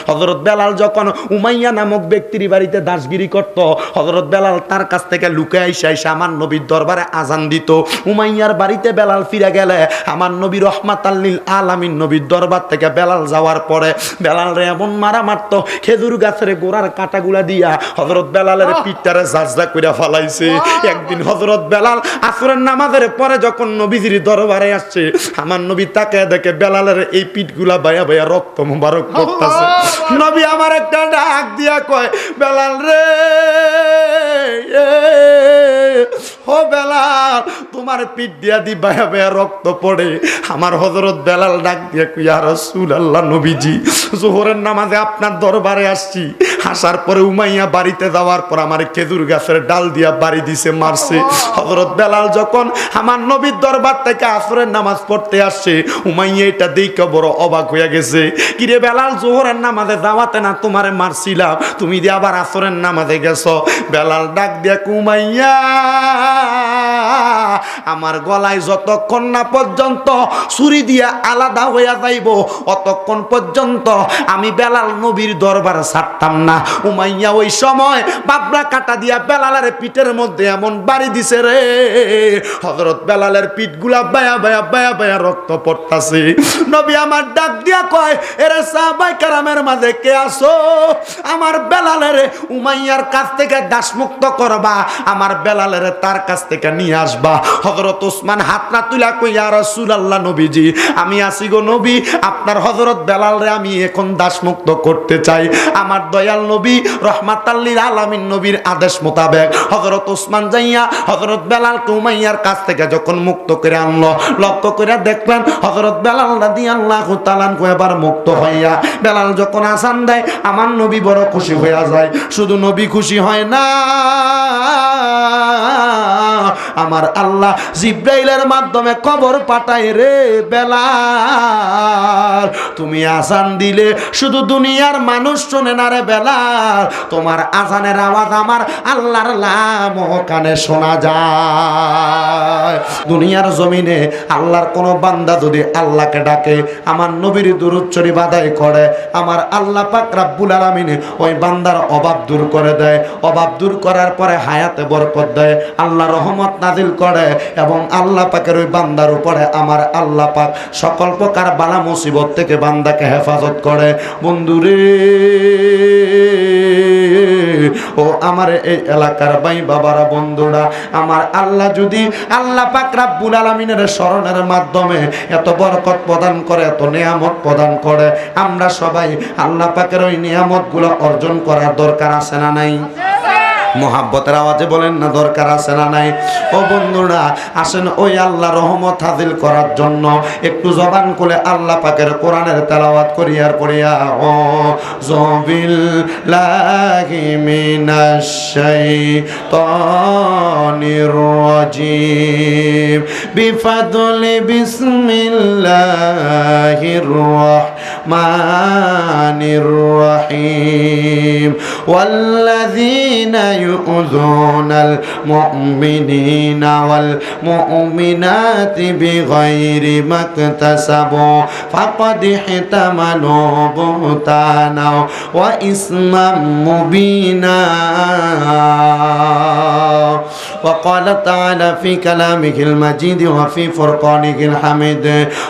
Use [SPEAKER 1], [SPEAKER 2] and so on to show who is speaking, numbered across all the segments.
[SPEAKER 1] হযরত বেলাল যখন উমাইয়া নামক ব্যক্তির বাড়িতে দাসগিরি করত, হযরত বেলাল তার কাছ থেকে লুকায় আইসা আমার নবীর দরবারে আজান দিত। উমাইয়ার বাড়িতে বেলাল ফিরে গেলে আমার নবী রহমাতাল লিল আলামিন নবীর দরবার থেকে বেলাল যাওয়ার পরে বেলালরে এমন মারা মারতো, খেজুর গাছের গোড়ার কাঁটাগুলা দিয়া হযরত বেলালের পিঠটারে জাজরা কইরা ফালাইছে। একদিন হযরত বেলাল আসরের নামাজের পরে যখন নবীজির দরবারে আসছে, আমার নবী তাকে দেখে বেলালের এই পিঠগুলা বাইয়া বাইয়া রক্ত মোবারক পড়তাছে। নবী আমার একটা ডাক দিয়া কয়, বেলাল রে, ও বেলাল, তোমার পিঠ দিয়া দি বাইয়া বাইয়া রক্ত পড়ে। আমার হযরত বেলাল ডাক দিয়া কই, ইয়া রাসূলুল্লাহ, নবীজি যোহরের নামাজে আপনার দরবারে আসছি, আসার পরে উমাইয়া বাড়িতে যাওয়ার পর আমার খেজুর গাছের ডাল দিয়া বাড়ি দিছে, মারছে। হযরত বেলাল যখন আমার নবীর দরবার থেকে আসরের নামাজ পড়তে আসছে, উমাইয়া এটা দেখে বড় অবাক হয়ে গেছে। কিরে বেলাল, যোহরের নামাজে যাওয়াতে না তোমারে মারছিলাম, তুমি দিয়ে আবার আসরের নামাজে গেছো? বেলাল ডাক দিয়া উমাইয়া, আমার গলায় যতক্ষণ না পর্যন্ত ছুরি দিয়া আলাদা হইয়া যাইব অতক্ষণ পর্যন্ত আমি বেলাল নবীর দরবার ছাড়তাম না। উমাইয়া ওই সময় বাবরা কাটা দিয়া বেলালের পিঠের মধ্যে এমন বাড়ি দিছে রে, হযরত বেলালের পিঠগুলা বায়া বায়া বায়া বায়া রক্ত পড়তাছে। নবী আমার ডাক দিয়া কয়, এরে সাহাবায়ে কেরামের মাঝে কে আছো? আমার বেলালের উমাইয়ার কাছ থেকে দাসমুক্ত করবা, আমার বেলালের তার কাছ থেকে নিয়ে আসবা। হযরত ওসমান হাতটা তুলা কই, ইয়া রাসূলুল্লাহ, নবীজি আমি আসি গো নবী, আপনার হযরত বেলালরে আমি এখন দাসমুক্ত করতে চাই। আমার দয়াল নবী রহমাতাল লিল আলামিন নবীর আদেশ মোতাবেক হযরত ওসমান যাইয়া হযরত বেলালকে উমাইয়ার কাছ থেকে যখন মুক্ত করে আনলো, লক্ষ্য করে দেখবেন হযরত বেলাল রাদিয়াল্লাহু তাআলা আনহু এবার মুক্ত হইয়া বেলাল যখন আযান দেয়, আমার নবী বড় খুশি হইয়া যায়। শুধু নবী খুশি হয় না, আমার আল্লাহ জিব্রাইলের মাধ্যমে খবর পাঠায়, রে বেলাল, তুমি আযান দিলে শুধু দুনিয়ার মানুষ শোনে না রে বেলাল, তোমার আযানের আওয়াজ আমার আল্লাহর লাম কানে শোনা যায়। দুনিয়ার জমিনে আল্লাহর কোন বান্দা যদি আল্লাহকে ডাকে, আমার নবীর দুরূদ শরীফ আদায় করে, আমার আল্লাহ পাক রব্বুল আলামিন ওই বান্দার অভাব দূর করে দেয়। অভাব দূর করার পরে হায়াতে বরকত দেয়, আল্লাহ রহমত নাজিল করে এবং আল্লাহ পাকের ওই বান্দার উপরে আমার আল্লাহ পাক সকল প্রকার বালা মুসিবত থেকে বান্দাকে হেফাজত করে। বন্ধুরে, ও আমার এই এলাকার ভাই বাবারা, বন্ধুরা, আমার আল্লাহ যদি আল্লাহ পাক রব্বুল আলামিনের শরণের মাধ্যমে এত বরকত প্রদান করে, এত নিয়ামত প্রদান করে, আমরা সবাই আল্লাহ পাকের ওই নিয়ামতগুলো অর্জন করার দরকার আছে না নাই? মোহাব্বতের আওয়াজে বলেন না, দরকার আছে না নাই? ও বন্ধুরা, আসেন ওই আল্লাহ রহমত হাজিল করার জন্য একটু জবান খুলে আল্লাহ পাকের কোরআনের তেলাওয়াত করি আর পড়িয়া, ও বিল্লাহি মিনাশ শাইতানির রাজিম বিফাদলি বিসমিল্লাহির রাহমানির রাহিম ওয়াল্লাযীনা يؤذون المؤمنين والمؤمنات بغير ما اكتسبوا فقد احتملوا بهتانا وإثما مبينا. وقال تعالى في كلامه المجيد وفي فرقانه الحميد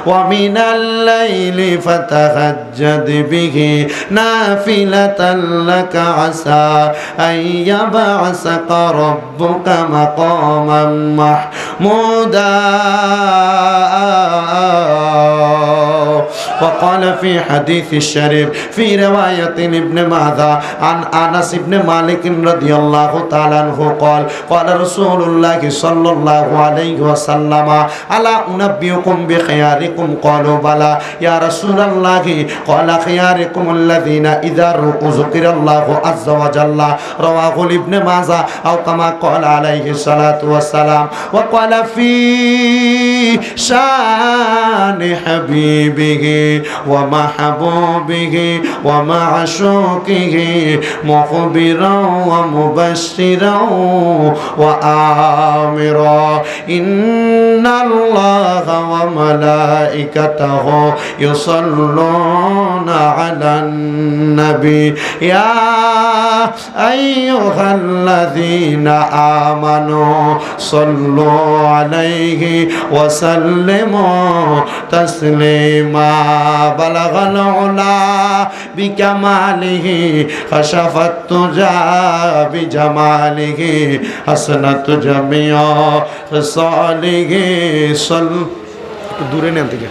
[SPEAKER 1] ومن الليل فتهجد به نافلة لك عسى أن يبعثك ربك مقاما محمودا. وقال في حديث الشريف في رواية ابن ماجه عن أنس بن مالك رضي الله تعالى عنه قال قال رسول الله صلى الله عليه وسلم ألا أنبئكم بخياركم قالوا بلى يا رسول الله قال خياركم الذين إذا ذكر الله عز وجل رواه ابن ماجه أو كما قال عليه الصلاة والسلام. وقال في شان حبيبه ومحبوبه ومعشوقه مخبرا ومبشرا وآمرا إن الله وملائكته يصلون على النبي يا أيها الذين آمنوا صلوا عليه وسلموا تسليما بلغ العلا بكماله خشف التجا بجماله حسنت جميع خصاله صل दूरे नहीं आते क्या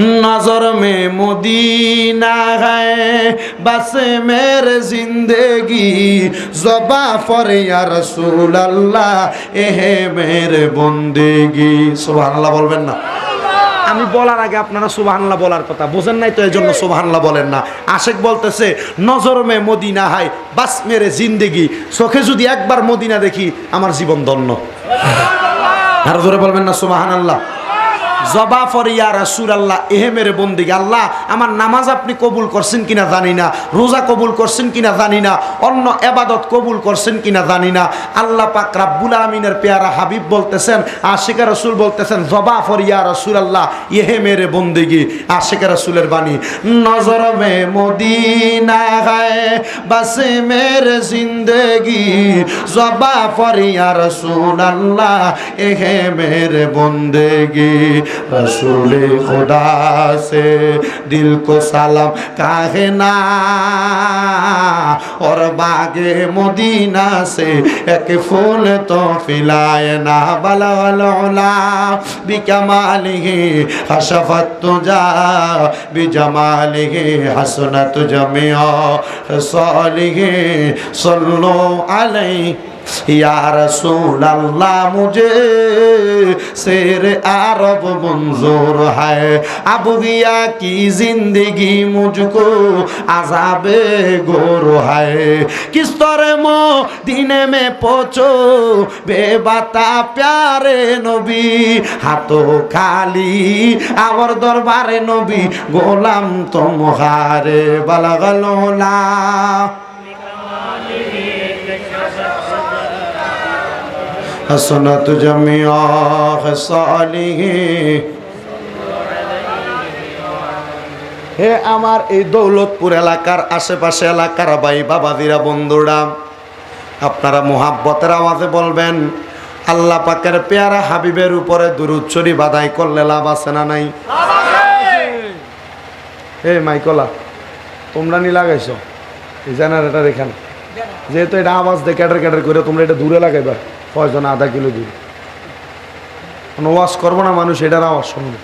[SPEAKER 1] नजर में मदीना है बस मेरे जिंदगी ज़बा पर या रसूल अल्लाह ए मेरे बंदेगी सुबहानाल्लाह बोलবেন না আমি বলার আগে আপনারা সুবহানাল্লাহ বলার কথা বুঝেন নাই তো এজন্য সুবহানাল্লাহ বলেন না আশিক বলতেছে নজর মে মদিনা হায় বাস মেরে জিন্দেগি চোখে যদি একবার মদিনা দেখি আমার জীবন ধন্য আর জোরে বলবেন না সুবহানাল্লাহ জবা ফর ইয়া রাসূলুল্লাহ এহে মেরে বন্দিগি আল্লাহ আমার নামাজ আপনি কবুল করছেন কিনা জানি না রোজা কবুল করছেন কিনা জানি না অন্য ইবাদত কবুল করছেন কিনা জানি না আল্লাহ পাক রব্বুল আমিনের প্যারা হাবিব বলতেছেন আশিক রাসূল বলতেছেন জবা ফর ইয়া রাসূলুল্লাহ এহে মেরে বন্দিগি আশিক রাসূলের বাণী নজর মে মদিনা है बस मेरे जिंदगी जबा फर या रसूलुल्लाह एहे मेरे बंदेगी रसूल खुदा से दिल को सलाम काहे ना और बागे मदीना से एक फूल तो फिलाए ना बलगला बिकमालिही हशफत तुजा बिजमालिही हसनत जमिया सालिही सल्लो अलैहि या रसूल अल्लाह मुझे शेर अरब मंजूर है अब गया की जिंदगी मुझको अज़ाबे गोर है किस तरह मदीने में पहुँचो बेबता प्यारे नबी हाथों खाली आवर दरबारे नबी गोलाम तुम्हारे बलगलोला हसनत जमिया खसालिही হে আমার এই দৌলতপুর এলাকার আশেপাশে এলাকার ভাই বাবাজিরা বন্ধুরা আপনারা মুহাব্বতের আওয়াজে বলবেন আল্লাহ পাকের পেয়ারা হাবিবের উপরে দুরূদ শরীফ আদায় করলে লাভ আছে না নাই হে মাইকলা তোমরা নি লাগাইছো এই জেনারেটর এখানে যেহেতু এটা আওয়াজ দিয়ে ক্যাটার ক্যাটার করে তোমরা এটা দূরে লাগাইবা কয়জন আধা কিলো দূরে কোনো ওয়াজ করবো না মানুষ এটার আওয়াজ শুনবে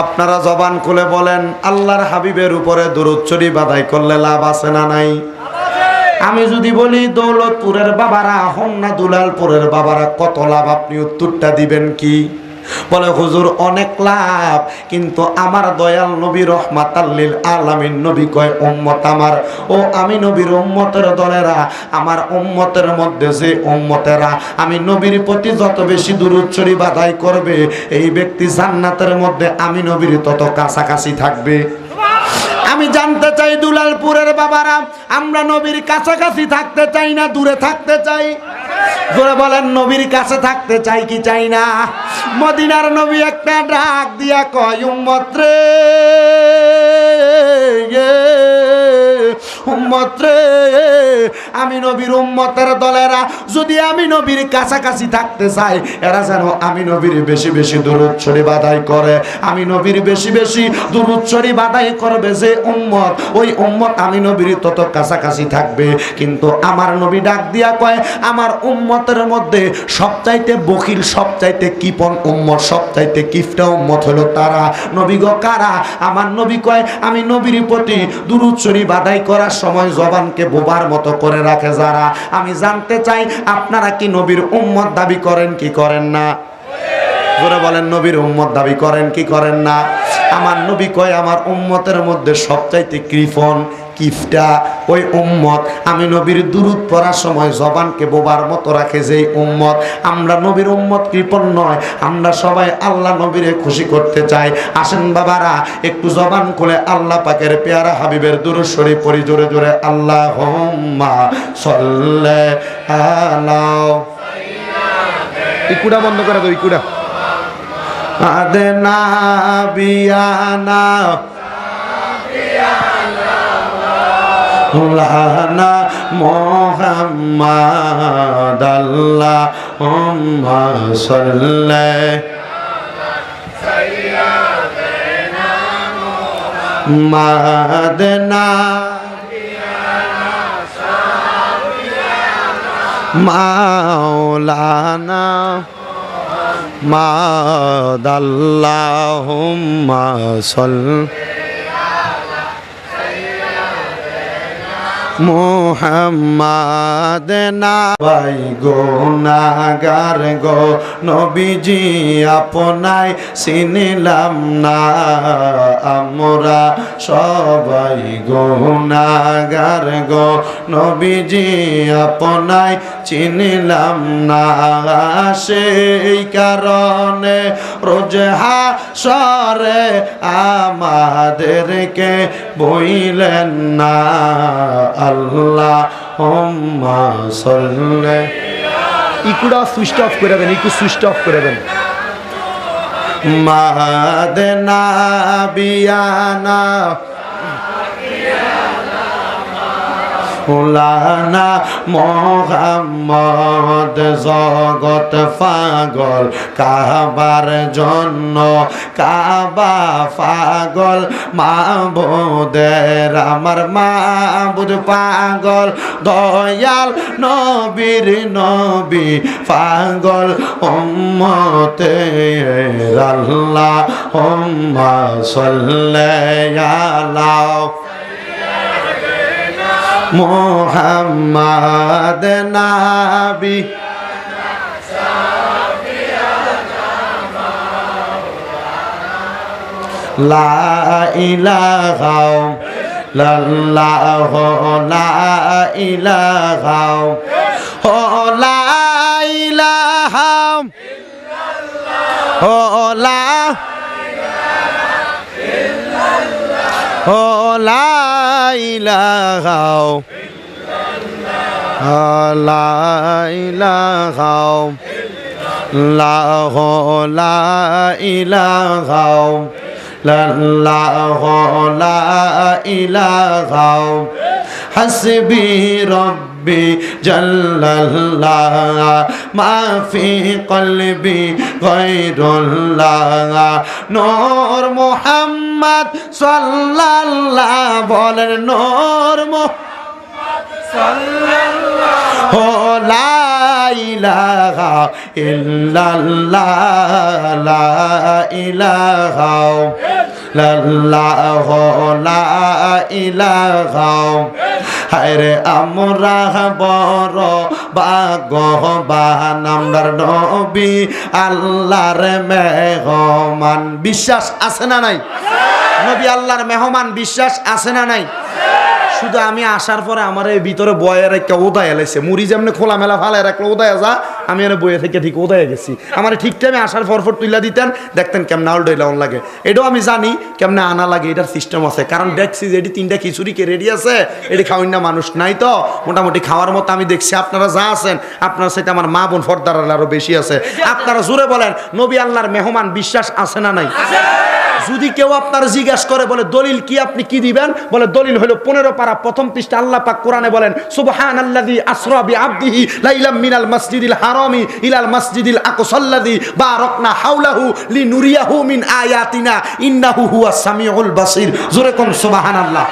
[SPEAKER 1] আপনারা জবান খুলে বলেন আল্লাহর হাবিবের উপরে দুরূদ শরীফ আদায় করলে লাভ আছে না নাই আমি যদি বলি দৌলতপুরের বাবারা হোমনা দুলালপুরের বাবারা কত লাভ আপনি উত্তরটা দিবেন কি বলে হুজুর অনেক লাভ কিন্তু আমার দয়াল নবী রহমাতাল লিল আলামিন নবী কয় উম্মত আমার ও আমি নবীর উম্মতের দলেরা আমার উম্মতের মধ্যে যে উম্মতেরা আমি নবীর প্রতি যত বেশি দুরূদ শরীফ আদায় করবে এই ব্যক্তি জান্নাতের মধ্যে আমি নবীর তত কাছাকাছি থাকবে আমি জানতে চাই দুলালপুরের বাবারা আমরা নবীর কাছাকাছি থাকতে চাই না দূরে থাকতে চাই জোরে বলেন নবীর কাছে থাকতে চাই কি চাই না মদিনার নবী একটা ডাক দিয়া কয় উম্মত রে উম্মত রে আমি নবীর উম্মতের দলেরা যদি আমি নবীর কাছাকাছি থাকতে চাই এরা যেন আমি নবীর বেশি বেশি দুরূদ শরীফ আদায় করে আমি নবীর বেশি বেশি দুরূদ শরীফ আদায় করবে যে উম্মত ওই উম্মত আমি নবীর তত কাছাকাছি থাকবে কিন্তু আমার নবী ডাক দিয়া কয় আমার উম্মতের মধ্যে সবচাইতে বখিল সবচাইতে কিপন উম্মত সবচাইতে কিফটা উম্মত হলো তারা নবী গো কারা আমার নবী কয় আমি নবীর প্রতি দুরূদ শরীফ আদায় করার সময় জবানকে বোবার মতো করে রাখে যারা আমি জানতে চাই আপনারা কি নবীর উম্মত দাবি করেন কি করেন না জোরে বলেন নবীর উম্মত দাবি করেন কি করেন না আমার নবী কয় আমার উম্মতের মধ্যে সবচাইতে কৃপণ কিফটা ওই উম্মত আমি নবীর দুরূদ পড়ার সময় জবানকে বোবার মতো রাখে যেই উম্মত। আমরা নবীর উম্মত কৃপণ নয়, আমরা সবাই আল্লাহ নবীরে খুশি করতে চাই। আসেন বাবারা একটু জবান খুলে আল্লাহ পাকের পেয়ারা হাবিবের দুরূদ শরীফ পড়ি জোরে জোরে। আল্লাহুম্মা সাল্লি আলা, ইকুড়া বন্ধ করে দাও, ইকুড়া আদনা বিয়ানা লানা মুহাম্মাদ আল্লাহুম্মা সাল্লি মাদনা মাওলানা মাদাল্লাহুম্মা সাল্লি মুহাম্মাদ না ভাই গুনাহগার গো নবীজি আপনাই চিনিলাম না, আমরা সবাই গুনাহগার গো নবীজি আপনাই চিনিলাম না, সেই কারণে রোজ হাসরে আমাদেরকে বইলেন না। আল্লাহুম্মা সাল্লি, ইকুড়া সুইচ অফ করে দেন, ইকু সুইচ অফ করে দেন। মাদনা বিয়ানা লানা মুহাম্মদ জগত পাগল কাবার জন্য, কাবা পাগল মাবুদের আমার মাবুদ পাগল, দয়াল নবীর নবী পাগল উম্মতের আল্লাহুম্মা সাল্লি আলা মুহাম্মাদ নাবি লা ইলাহা ইল্লাল্লাহ লা ইলাহা লা ইলাহা ইল্লাল্লাহ লা লা ইলাহা লা ইলাহা ইল্লাল্লাহ লা ইলাহা ইল্লাল্লাহ লা ইলাহা হাসবি রব্বি জাল্লাল্লাহ মা ফি কলবি গায়রুল্লাহ, নূর মুহাম্মদ সাল্লাল্লাহ বলেন, নূর মুহাম্মদ সাল্লাল্লাহ লা ইলাহা ইল্লাল্লাহ লা ইলাহা ইল্লাল্লাহ লা ইলাহা। হায়রে আমরা বড় ভাগ্যবান, আমরার নবী আল্লাহর মেহমান। বিশ্বাস আছে না নাই? নবী আল্লাহর মেহমান, বিশ্বাস আছে না নাই? শুধু আমি আসার পরে আমার এই ভিতরে বয়ের একটা ওদায় এলাইছে, মুড়ি যেমনি খোলা মেলা ফালায় রাখলো ওদায় যা, আমি এর বইয়ে থেকে ঠিক ওদায় গেছি। আমার ঠিক টাইমে আসার পরপর তুইলা দিতেন, দেখতেন কেমন আউল ডইলাউন লাগে। এটাও আমি জানি কেমনে আনা লাগে, এটার সিস্টেম আছে। কারণ দেখছি যে এটি 3টা খিচুড়ি কে রেডি আছে, এটি খাওয়াই না মানুষ নাই তো মোটামুটি খাওয়ার মতো আমি দেখছি। আপনারা যা আছেন আপনার সাথে আমার মা বোন ফর্দার আরো বেশি আছে। আপনারা জোরে বলেন নবী আল্লাহর মেহমান, বিশ্বাস আছে না নাই? যদি কেউ আপনার জিজ্ঞাসা করে বলে দলিল কি, আপনি কি দিবেন? বলে দলিল হলো 15 পারা 1ম পৃষ্ঠা। আল্লাহ পাক কোরআনে বলেন সুবহানাল্লাযী আসরা বিআবদিহি লাইলাম মিনাল মাসজিদিল হারামি ইলাল মাসজিদিল আকসাল্লাযী বারাকনা হাওলাহু লিনুরিয়াহু মিন আয়াতিনা ইন্নাহু হুয়াস সামিউল বাসীর। জোরে কোন সুবহানাল্লাহ।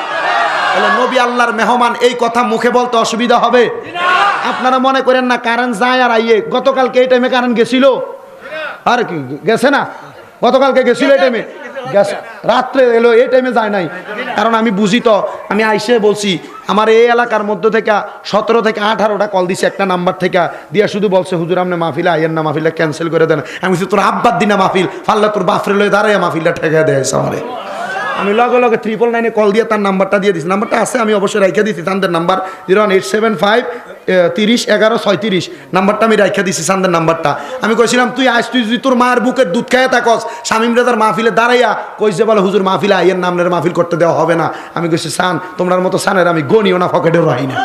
[SPEAKER 1] বলে নবী আল্লাহর মেহমান, এই কথা মুখে বলতে অসুবিধা হবে না। আপনারা মনে করেন না কারেন্ট যায় আর আইয়ে। গতকালকে এই টাইমে কারেন্ট গেছিল, আর কি গেছে না? গতকালকে গেছিল এই টাইমে, রাত্রে এলো, এই টাইমে যায় নাই। কারণ আমি বুঝি তো, আমি আইসে বলছি আমার এই এলাকার মধ্য থেকে 17 থেকে 18টা কল দিছে একটা নাম্বার থেকে দিয়া, শুধু বলছে হুজুর আপনি মাহফিলে আইয়েন না, মাহফিলটা ক্যান্সেল করে দেন। আমি বলছি তোর আব্বাদ দিনা মাহফিল ফাল্লা, তোর বাফরে লয়ে দাঁড়াইয়া মাহফিলটা ঠেকে দেয় আমারে। আমি লগে লগে 999 কল দিয়ে তার নাম্বারটা দিয়ে দিছি। নাম্বারটা আছে, আমি অবশ্যই রাইখা দিছি চান্দের নাম্বার 01875 30 11 36 নাম্বারটা আমি রাইখা দিছি চান্দের নাম্বারটা। আমি কইছিলাম তুই আজ তুই যদি তোর মায়ের বুকের দুধ খাইয়া থাকস শামীম রেজার মাহফিলে দাঁড়াইয়া কইছে বলে হুজুর মাহফিলে আইয়ের নামের মাহফিল করতে দেওয়া হবে না। আমি কইছি সান তোমরার মতো সানের আমি গনিও না পকেটেও রাহি না।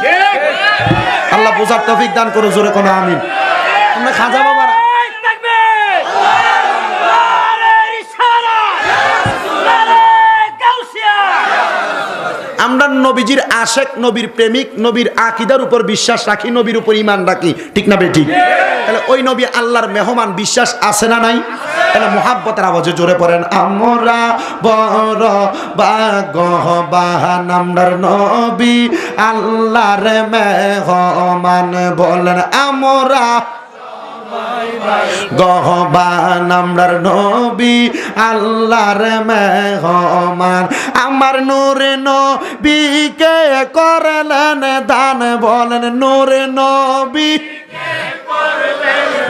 [SPEAKER 1] আল্লাহ বোঝার তৌফিক দান করো, জোরে কোনো আমিন। আমরা খাজা বাবার আমরা নবীজির আশেক, নবীর প্রেমিক, নবীর আকীদার উপর বিশ্বাস রাখি, নবীর উপর ঈমান রাখি, ঠিক না বেঠিক? তাহলে ওই নবী আল্লাহর মেহমান, বিশ্বাস আছে না নাই? তাহলে মুহাব্বতের আওয়াজে জোরে পড়েন আমরা বড় ভাগ্যবান আমরার নবী আল্লাহর মেহমান। বলেন আমরা গহবান আমরার নবী আল্লাহর মেহমান। আমার নূরে নবীকে করলেন দান। বলেন নূরে নবী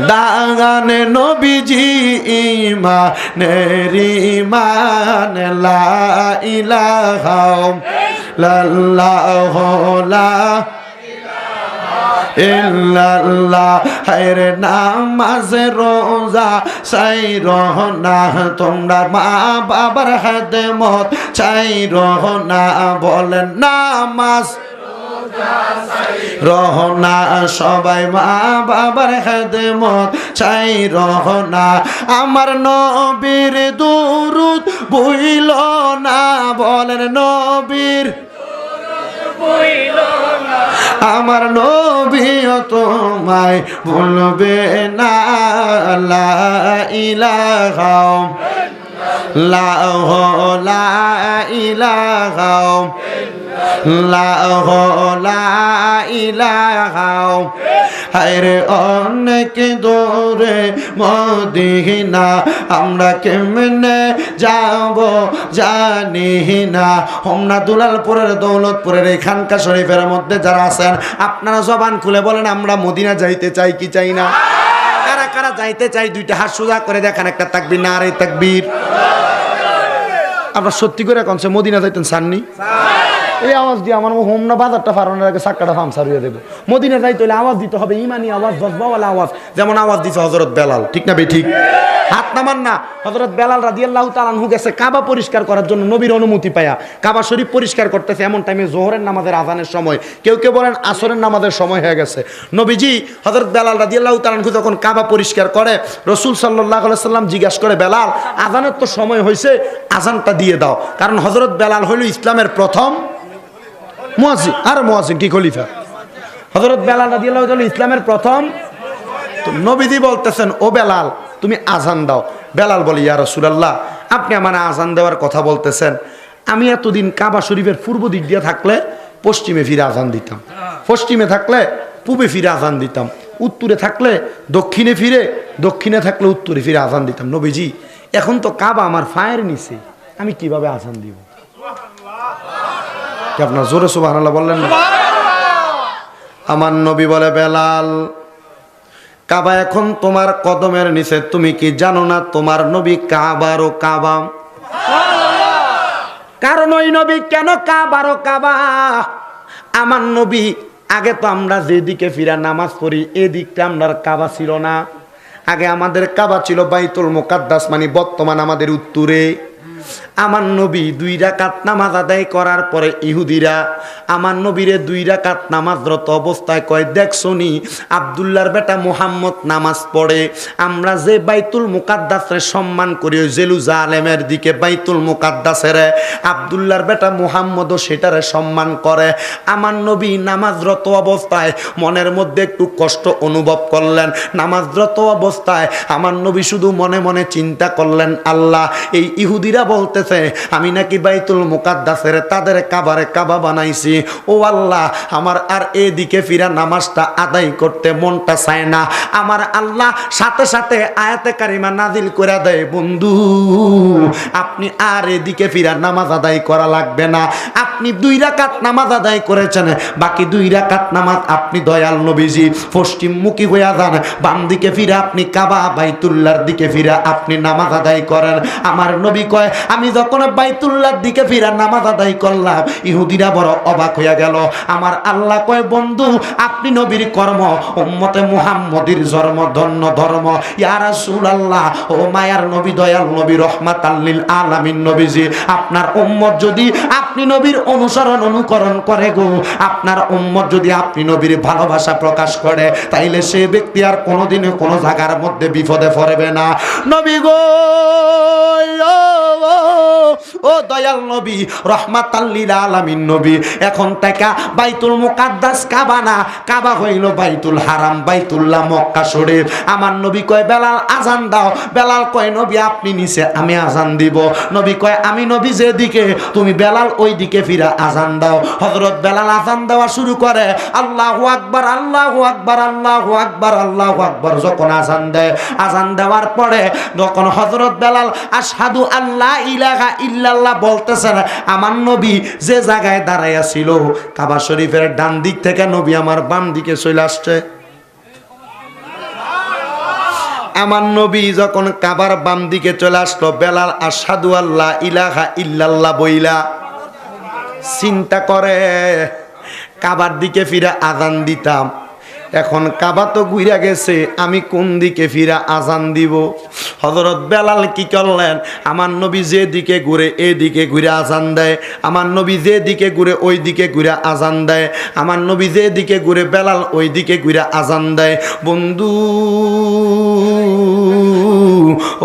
[SPEAKER 1] দাগান নবীজি ঈমানের ঈমান। লা ইলাহা ইল্লাল্লাহু লা ইল্লাল্লাহ। হায়রে নামাজ রোজা চাই রহনা তোমরা মা বাবার খেদমত চাই রহনা। বলেন নামাজ রহনা সবাই মা বাবার খেদমত চাই রহনা। আমার নবীর দুরূদ ভুইল না। বলেন নবীর আমার নবীও তোমায় ভুলবে না। লা ইলাহা ইল্লাল্লাহু লা ইলাহা লা ইলাহা। হায়রে অনেক দূরে মদিনা আমরা কেমনে যাব জানি না। হোমনা দুলালপুরের দৌলতপুরের এখানকা শরীফের মধ্যে যারা আছেন আপনারা জবান খুলে বলেন আমরা মদিনা যাইতে চাই কি চাই না? কারা কারা যাইতে চাই দুইটা হাত সোজা করে দেখান, একটা তাকবীর নারে তাকবীর। আপনারা সত্যি করে কোনছে মদিনা যাইতেন চাননি? এই আওয়াজ দিয়ে আমার হোমনা বাজারটা ফারানোর আগে চাক্কাটা ফামসার হয়ে দেবো। মদিনা যাইতে হলে আওয়াজ দিতে হবে, ইমানি আওয়াজ, জজবাওয়ালা আওয়াজ, যেমন আওয়াজ দিছে হযরত বেলাল, ঠিক না বেঠিক? হাত নামান না। হযরত বেলাল রাদিয়াল্লাহু তাআলা আনহু গেছে কাবা পরিষ্কার করার জন্য নবীর অনুমতি পায়া। কাবা শরীফ পরিষ্কার করতেছে এমন টাইমে জোহরের নামাজের আজানের সময়, কেউ কেউ বলেন আসরের নামাজের সময় হয়ে গেছে। নবীজি হযরত বেলাল রাদিয়াল্লাহু তাআলা আনহু যখন কাবা পরিষ্কার করে রাসূল সাল্লাল্লাহু আলাইহি সাল্লাম জিজ্ঞাসা করে বেলাল আজানের তো সময় হয়েছে, আজানটা দিয়ে দাও। কারণ হযরত বেলাল হইল ইসলামের প্রথম মুয়াজ্জিন। আর মুয়াজ্জিন কি খলিফা? হযরত বেলাল রাদিয়াল্লাহু তাআলা ইসলামের প্রথম। তো নবীজি বলতেছেন ও বেলাল তুমি আজান দাও। বেলাল বলে ইয়া রাসূলুল্লাহ আপনি আমার আজান দেওয়ার কথা বলতেছেন, আমি এতদিন কাবা শরীফের পূর্ব দিক দিয়ে থাকলে পশ্চিমে ফিরে আজান দিতাম, পশ্চিমে থাকলে পূবে ফিরে আজান দিতাম, উত্তরে থাকলে দক্ষিণে ফিরে, দক্ষিণে থাকলে উত্তরে ফিরে আজান দিতাম। নবীজি এখন তো কাবা আমার ফায়ের নিচে, আমি কিভাবে আজান দিব? আপনার জোরে সুবহানাল্লাহ বললেন না? আমার নবী বলে বেলাল কাবা এখন তোমার কদমের নিচে, তুমি কি জানো না তোমার নবী কাবারও কাবা? কারণ ওই নবী কেন কাবারও কাবা? আমার নবী আগে তো আমরা যেদিকে ফিরা নামাজ পড়ি এদিকটা আমরা কাবা ছিল না। আগে আমাদের কাবা ছিল বাইতুল মুকাদ্দাস, মানে বর্তমান আমাদের উত্তরে। আমার নবী 2 রাকাত নামাজ আদায় করার পরে ইহুদিরা আমার নবীরে 2 রাকাত নামাজরত অবস্থায় কয় দেখছনি আব্দুল্লাহর বেটা মুহাম্মদ নামাজ পড়ে। আমরা যে বাইতুল মুকাদ্দাসের সম্মান করি ওই জেরুজালেমের দিকে বাইতুল মুকাদ্দাসের, আব্দুল্লাহর বেটা মুহাম্মদও সেটারে সম্মান করে। আমার নবী নামাজরত অবস্থায় মনের মধ্যে একটু কষ্ট অনুভব করলেন। নামাজরত অবস্থায় আমার নবী শুধু মনে মনে চিন্তা করলেন আল্লাহ এই ইহুদিরা বলতেছে আমি নাকি বাইতুল মুকাদ্দাসের তাদের কাবারে কাবা বানাইছি। ও আল্লাহ আমার আর এদিকে ফিরা নামাজটা আদায় করতে মনটা চায় না। আমার আল্লাহ সাথে সাথে আয়াতে কারিমা নাজিল করে দেয় বন্ধু আপনি আর এদিকে ফিরা নামাজ আদায় করা লাগবে না, আপনি 2 রাকাত নামাজ আদায় করেছেন, বাকি 2 রাকাত নামাজ আপনি দয়াল নবীজি পশ্চিমমুখী হইয়া যান, বাম দিকে ফিরে আপনি কাবা বাইতুল্লাহর দিকে ফিরে আপনি নামাজ আদায় করেন। আমার নবী কয় আমি যখন বাইতুল্লাহর দিকে ফিরে নামাজ আদায় করলাম, ইহুদিরা বড় অবাক হইয়া গেল। আমার আল্লাহ কয় বন্ধু আপনি নবীর কর্ম, উম্মতে মুহাম্মদীর জন্ম ধন্য ধর্ম। ইয়া রাসূলুল্লাহ, ও মায়ার নবী দয়াল নবী রহমাতাল লিল আলামিন নবীজি, আপনার উম্মত যদি আপনি নবীর অনুকরণ করে গো, আপনার উম্মত যদি আপনি নবীর ভালোবাসা প্রকাশ করে, তাইলে সে ব্যক্তি আর কোনোদিনও কোনো জায়গার মধ্যে বিপদে পড়বে না। নবী গো, ও দয়াল নবী রহমাতাল লিল আলামিন নবী, এখন থেকে বাইতুল মুকাদ্দাস কাবা না, কাবা হইল বাইতুল হারাম, বাইতুল্লাহ মক্কা শরীফ। আমার নবী কয় বেলাল আজান দাও। বেলাল কয় নবী আপনি নিচে, আমি আজান দিব। নবী কয় আমি নবী যেদিকে, তুমি বেলাল ওই দিকে ফিরা আজান দাও। হযরত বেলাল আজান দেওয়া শুরু করে, আল্লাহু আকবার আল্লাহু আকবার আল্লাহু আকবার আল্লাহু আকবার। যখন আজান দেয়, আজান দেওয়ার পরে যখন হযরত বেলাল আশহাদু আল্লা ইলাহা ইল্লাল্লাহ বলতেছেন, আমার নবী যে জায়গায় দাঁড়াইয়া ছিল কাবা শরীফের ডান দিক থেকে নবী আমার বাম দিকে চলে আসছে। আমার নবী যখন কাবার বাম দিকে চলে আসলো, বেলাল আশহাদু আল্লা ইলাহা ইল্লাল্লাহ বইলা চিন্তা করে কাবার দিকে ফিরে আজান দিতাম, এখন কাবা তো ঘুরে গেছে, আমি কোন দিকে ফিরা আজান দিব। হযরত বেলাল কি করলেন, আমার নবী যে দিকে ঘুরে এদিকে ঘুরে আজান দেয়, আমার নবী যে দিকে ঘুরে ওই দিকে ঘুরে আজান দেয়, আমার নবী যে দিকে ঘুরে বেলাল ওই দিকে ঘুরে আজান দেয়। বন্ধু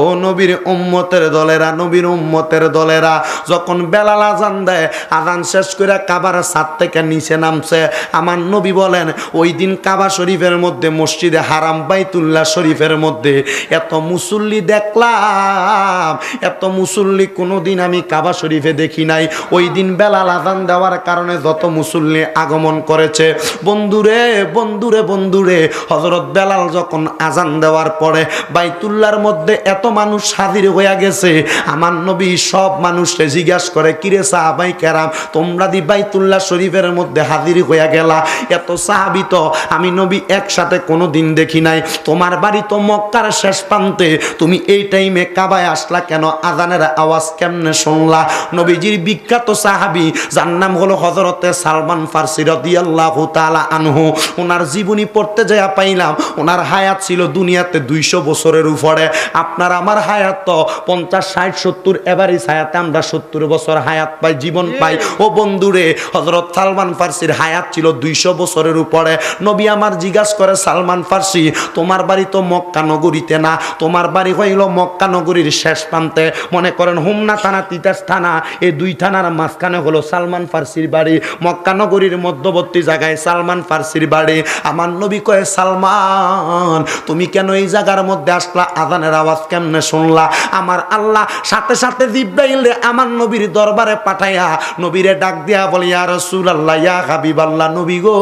[SPEAKER 1] ও নবীর উম্মতের দলেরা, নবীর উম্মতের দলেরা, যখন বেলাল আজান দেয়, আজান শেষ করে কাবার ছাদ থেকে নিচে নামছে। আমার নবী বলেন ওই দিন কাবা শরীফের মধ্যে, মসজিদে হারাম বাইতুল্লাহ শরীফের মধ্যে এত মুসল্লি দেখলাম, এত মুসল্লি কোনোদিন আমি কাবা শরীফে দেখি নাই। ওই দিন বেলাল আজান দেওয়ার কারণে যত মুসল্লি আগমন করেছে, বন্ধুরে বন্ধুরে বন্ধুরে, হযরত বেলাল যখন আজান দেওয়ার পরে বাইতুল্লাহর মধ্যে এত মানুষ হাজির হইয়া গেছে, আমার নবী সব মানুষকে জিজ্ঞাসা করে, কিরে সাহাবাই কেরাম তোমরা দি বাইতুল্লাহ শরীফের মধ্যে হাজির হইয়া গেলা, এত সাহাবী তো আমি নবী একসাথে কোনো দিন দেখি নাই, তোমার বাড়ি তো মক্কার শেষ প্রান্তে, তুমি এই টাইমে কাবায় আসলা কেন, আজানের আওয়াজ কেমনে শুনলা? নবীজির বিখ্যাত সাহাবী যার নাম হলো হযরতে সালমান ফারসি রাদিয়াল্লাহু তাআলা আনহু, ওনার জীবনী পড়তে যাইয়া পাইলাম ওনার হায়াত ছিল দুনিয়াতে 200 বছরের উপরে। আপনার আমার হায়াত তো 50 60 70, এভারেজ হায়াতে আমরা 70 বছর হায়াত পাই, জীবন পাই। ও বন্ধুরে, হযরত সালমান ফারসির হায়াত ছিল 200 বছরের উপরে। নবী আমার জিজ্ঞাসা করে, সালমান ফারসি তোমার বাড়ি তো মক্কা নগরীতে না, তোমার বাড়ি হইল মক্কা নগরীর শেষ প্রান্তে, মনে করেন হোমনা থানা তিতাস থানা, এই 2 থানার মাঝখানে হলো সালমান ফারসির বাড়ি, মক্কা নগরীর মধ্যবর্তী জায়গায় সালমান ফারসির বাড়ি। আমার নবী কয়ে, সালমান তুমি কেন এই জায়গার মধ্যে আসলা, আজানের আওয়াজ কেমনে শুনলা? আমার আল্লাহ সাথে সাথে জিবরাইল আমার নবীর দরবারে পাঠাইয়া নবীরে ডাক দিয়া বলি, ইয়া রাসূলুল্লাহ ইয়া হাবিবাল্লাহ, নবী গো,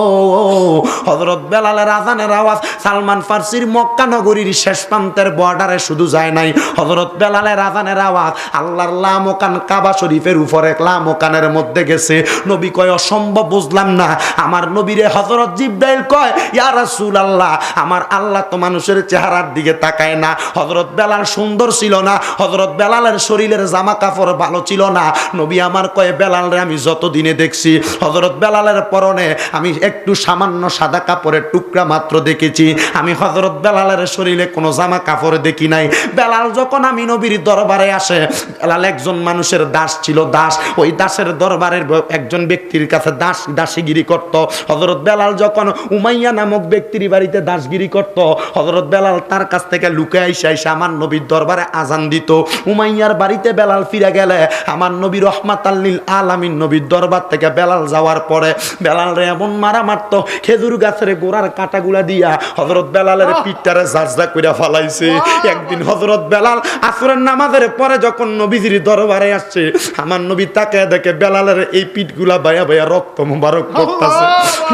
[SPEAKER 1] হযরত বেলালের আজানের আওয়াজ সালমান ফারসির মক্কা নগরীর শেষ প্রান্তের বর্ডারে শুধু যায় নাই, হযরত বেলালের আজানের আওয়াজ আল্লাহর লামকান কাবা শরীফের উপরে লামকানের মধ্যে গেছে। নবী কয়, অসম্ভব, বুঝলাম না। আমার নবীরে হযরত জিবরাইল কয়, ইয়া রাসূলুল্লাহ আমার আল্লাহ তো মানুষের চেহারার দিকে তাকায় না, হযরত বেলাল সুন্দর ছিল না, হযরত বেলালের শরীরের জামা কাপড় ভালো ছিল না। নবী আমার কয়, বেলালরে আমি যতদিনে দেখছি, হযরত বেলালের পরনে আমি একটু সামান্য সাদা কাপড়ের টুকরা মাত্র দেখেছি, আমি হযরত বেলালের শরীরে কোনো জামা কাপড় দেখি নাই। বেলাল যখন আমি নবীর দরবারে আসে, বেলাল একজন মানুষের দাস ছিল, দাস, ওই দাসের দরবারের একজন ব্যক্তির কাছে দাসীগিরি করত। হযরত বেলাল যখন উমাইয়া নামক ব্যক্তির বাড়িতে দাসগিরি করত, হযরত বেলাল তার কাছ থেকে লুকে আইসা আমার নবীর দরবারে আজান দিত। উমাইয়ার বাড়িতে বেলাল ফিরে গেলে আমার নবী রহমাতাল লিল আলামিন নবীর দরবার থেকে বেলাল যাওয়ার পরে বেলালরে এমন মারা মারতো, খেজুর গাছের গোড়ার কাটাগুলা দিয়া হযরত বেলালের পিঠটারে জাজদা কইরা ফালাইছে। একদিন হযরত বেলাল আসরের নামাজের পরে যখন নবীজির দরবারে আসছে, আমার নবী তাকে দেখে বেলালের এই পিঠগুলা বাইয়া বাইয়া রক্ত মোবারক পড়তাছে।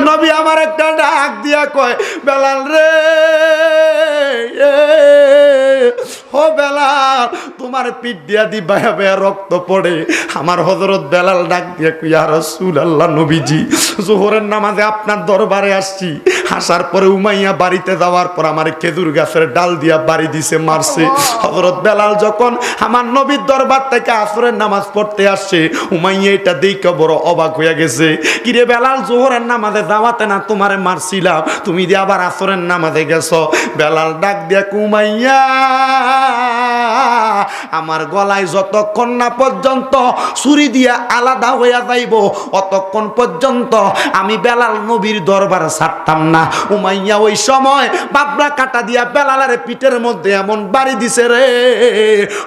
[SPEAKER 1] নবী আমার একটা ডাক দিয়া কয়, বেলাল রে, ও বেলাল তোমার পিঠ দিয়া দি বায়া বায়া রক্ত পড়ে। আমার হযরত বেলাল ডাক দিয়ে কই, ইয়া রাসূলুল্লাহ, নবীজি জোহরের নামাজে আপনার দরবারে আসছি। আসার পরে উমাইয়া বাড়িতে যাওয়ার পর আমার খেজুর গাছের ডাল দিয়া বাড়ি দিছে, মারছে। হযরত বেলাল যখন আমার নবীর দরবার থেকে আসরের নামাজ পড়তে আসছে, উমাইয়া এটা দেখে বড় অবাক হয়ে গেছে। কিরে বেলাল, জোহরের নামাজে যাওয়াতে না তোমারে মারছিলাম, তুমি দিয়ে আবার আসরের নামাজে গেছো? বেলাল ডাক দিয়া উমাইয়া, আমার গলায় যতক্ষণ না পর্যন্ত ছুরি দিয়া আলাদা হইয়া যাইব অতক্ষণ পর্যন্ত আমি বেলাল নবীর দরবার ছাড়তাম না। উমাইয়া ওই সময় বাবরা কাটা দিয়া বেলালের পিঠের মধ্যে এমন বাড়ি দিছে রে,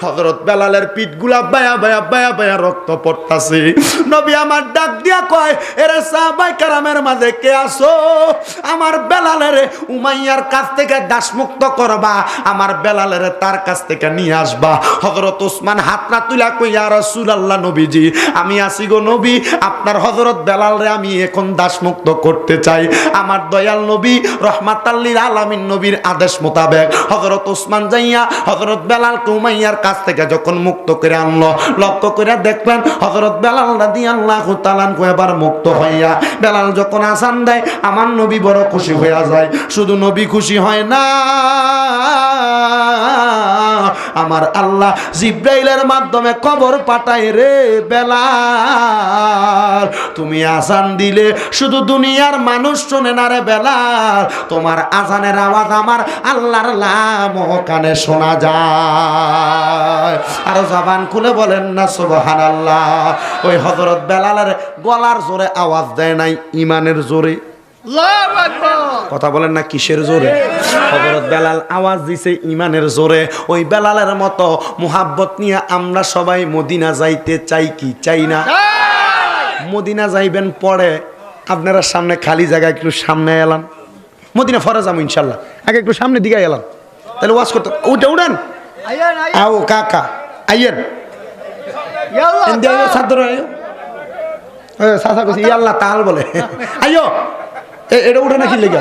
[SPEAKER 1] হযরত বেলালের পিঠগুলা বায়া বায়া বায়া বায়া রক্ত পড়তাছে। নবী আমার ডাক দিয়া কয়, এরে সাহাবায়ে কেরামের মাঝে কে আছো? আমার বেলালের উমাইয়ার কাছ থেকে দাসমুক্ত করবা, আমার বেলালের তার কাছ থেকে নিয়ে আসবা। হযরত ওসমান হাতটা তুলা কই, ইয়া রাসূলুল্লাহ, নবীজি আমি আসি গো নবী, আপনার হযরত বেলালরে আমি এখন দাসমুক্ত করতে চাই। আমার দয়াল নবী রহমাতাল লিল আলামিন নবীর আদেশ মোতাবেক হযরত ওসমান যাইয়া হযরত বেলালকে উমাইয়ার কাছ থেকে যখন মুক্ত করে আনলো, লক্ষ্য করে দেখবেন হযরত বেলাল রাদিয়াল্লাহু তাআলা এবার মুক্ত হইয়া বেলাল যখন আযান দেয়, আমার নবী বড় খুশি হইয়া যায়। শুধু নবী খুশি হয় না, আমার আল্লাহ জিব্রাইলের মাধ্যমে খবর পাঠায়, রে বেলাল, তুমি আযান দিলে শুধু দুনিয়ার মানুষ শুনে না রে বেলাল, তোমার আযানের আওয়াজ আমার আল্লাহর লাম কানে শোনা যায়। আর জবান খুলে বলেন না সুবহানাল্লাহ। ওই হযরত বেলালের গলার জোরে আওয়াজ দেয় নাই, ইমানের জোরে। কথা বলেন না কিসের জোরে? হযরত বেলাল আওয়াজ দিছে ইমানের জোরে। ওই বেলালের মতো মুহাব্বত নিয়ে আমরা সবাই মদিনা যাইতে চাই কি চাই না? মদিনা যাইবেন পরে, আপনারা সামনে খালি জায়গা একটু সামনে এলাম, মদিনা ফরে যাবো ইনশাল্লাহ, আগে একটু সামনে দিকে এলাম, তাহলে ওয়াজ করতে উঠেন। আও কাকা আইয়েন, আল্লাহ তাল বলে আইয়ো, এটা উঠে নাকি লেগে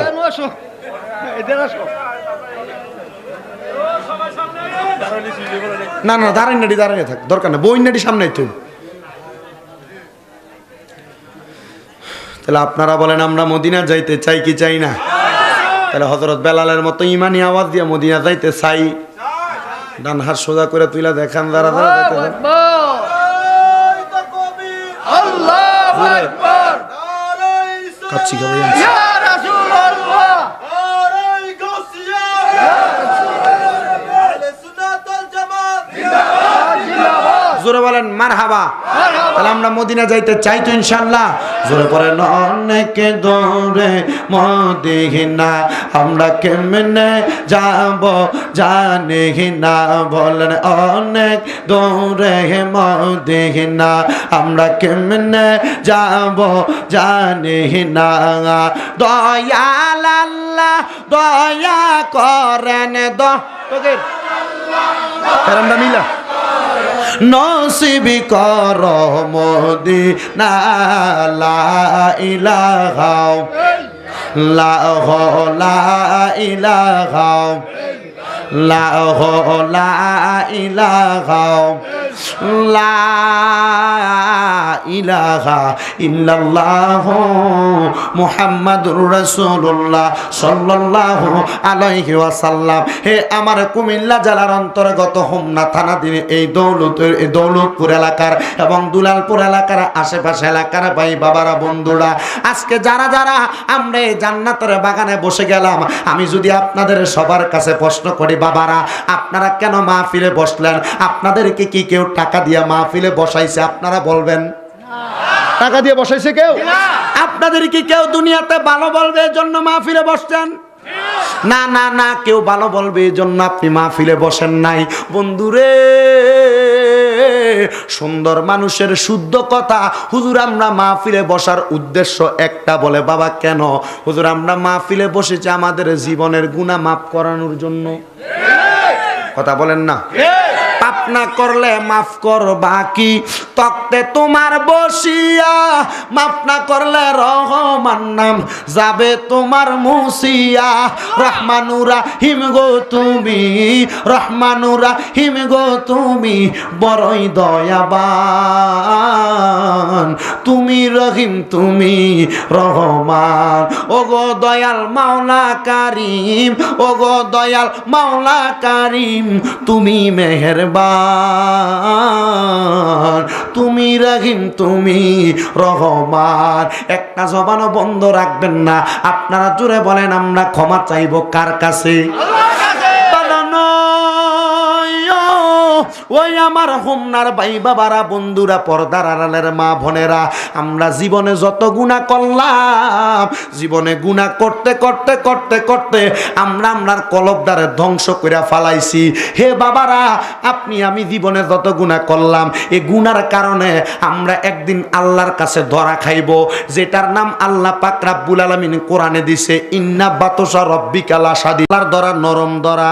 [SPEAKER 1] না না, দাঁড়াই নাডি দাঁড়াই থাক, দরকার না, বই নাডি সামনে তুই। তাহলে আপনারা বলেন আমরা মদিনা যাইতে চাই কি চাই না? তাহলে হযরত বেলালের মতো ইমানি আওয়াজ দিয়ে মদিনা যাইতে চাই। ডান হাত সোজা করে তুইলা দেখান, দাঁড়া দাঁড়া যাইতে কাচ্ছি খাবে জোরে বলেন মারহাবা। তাহলে আমরা মদিনা যাইতে চাই তো ইনশাআল্লাহ। জোরে পড়েন অনেক দূরে মদিনা আমরা কেমনে যাব জানি না, বলেন অনেক দূরে মদিনা আমরা কেমনে যাব জানি না। দয়াল আল্লাহ দয়া করেন, আমরা মিলা নসিব কর মদিনা, লা ইলাহা লা ইলাহা লা ইলাহা লা ইলাহা ইল্লাল্লাহ মুহাম্মাদুর রাসূলুল্লাহ সাল্লাল্লাহু আলাইহি ওয়াসাল্লাম। হে আমার কুমিল্লা জেলার অন্তর্গত হোমনা থানাধীন এই দৌলতপুর এলাকার এবং দুলালপুর এলাকার আশেপাশে এলাকার ভাই বাবারা বন্ধুরা, আজকে যারা যারা আমরা এই জান্নাতের বাগানে বসে গেলাম, আমি যদি আপনাদের সবার কাছে প্রশ্ন করি, বাবারা আপনারা কেন মাহফিলে বসলেন? আপনাদেরকে কি কেউ টাকা দিয়ে মাহফিলে বসাইছে? আপনারা বলবেন টাকা দিয়ে বসাইছে কেউ? আপনাদের কি কেউ দুনিয়াতে ভালো বলবে এই জন্য মাহফিলে বসছেন? না না না, কেউ ভালো বলবে এই জন্য আপনি মাহফিলে বসেন নাই। বন্ধুরে, সুন্দর মানুষের শুদ্ধ কথা। হুজুর আমরা মাহফিলে বসার উদ্দেশ্য একটা, বলে বাবা কেন? হুজুর আমরা মাহফিলে বসেছি আমাদের জীবনের গুনাহ মাফ করানোর জন্য। কথা বলেন না? পাপ না করলে মাফ করবা কি তক্তে তোমার বসিয়া, মাফ না করলে রহমান নাম যাবে তোমার মুসিয়া। রহমানুর রাহিম গো তুমি, রহমানুর রাহিম গো তুমি বড়ই দয়াবান, তুমি রহিম তুমি রহমান। ও গো দয়াল মাওলা কারীম, ও গো দয়াল মাওলা কারীম তুমি মেহেরবান, তুমি রহিম তুমি রহমান। একটা জবানও বন্ধ রাখবেন না। আপনারা জুড়ে বলেন আমরা ক্ষমা চাইব কার কাছে? ওই আমার হোমনার ভাই বাবারা, বন্ধুরা, পর্দার আড়ালের মা বোনেরা, আমরা জীবনে যত গুনাহ করলাম, জীবনে গুনাহ করতে করতে করতে করতে আমরা আমরার কলবদারে ধ্বংস করে ফালাইছি। হে বাবারা, আপনি আমি জীবনে যত গুনাহ করলাম, এই গুনার কারণে আমরা একদিন আল্লাহর কাছে ধরা খাইব, যেটার নাম আল্লাহ পাক রব্বুল আলামিন কোরআনে দিছে, ইন্না বাতশা রব্বিকা লাশাদীদ। আল্লাহর ধরা নরম ধরা।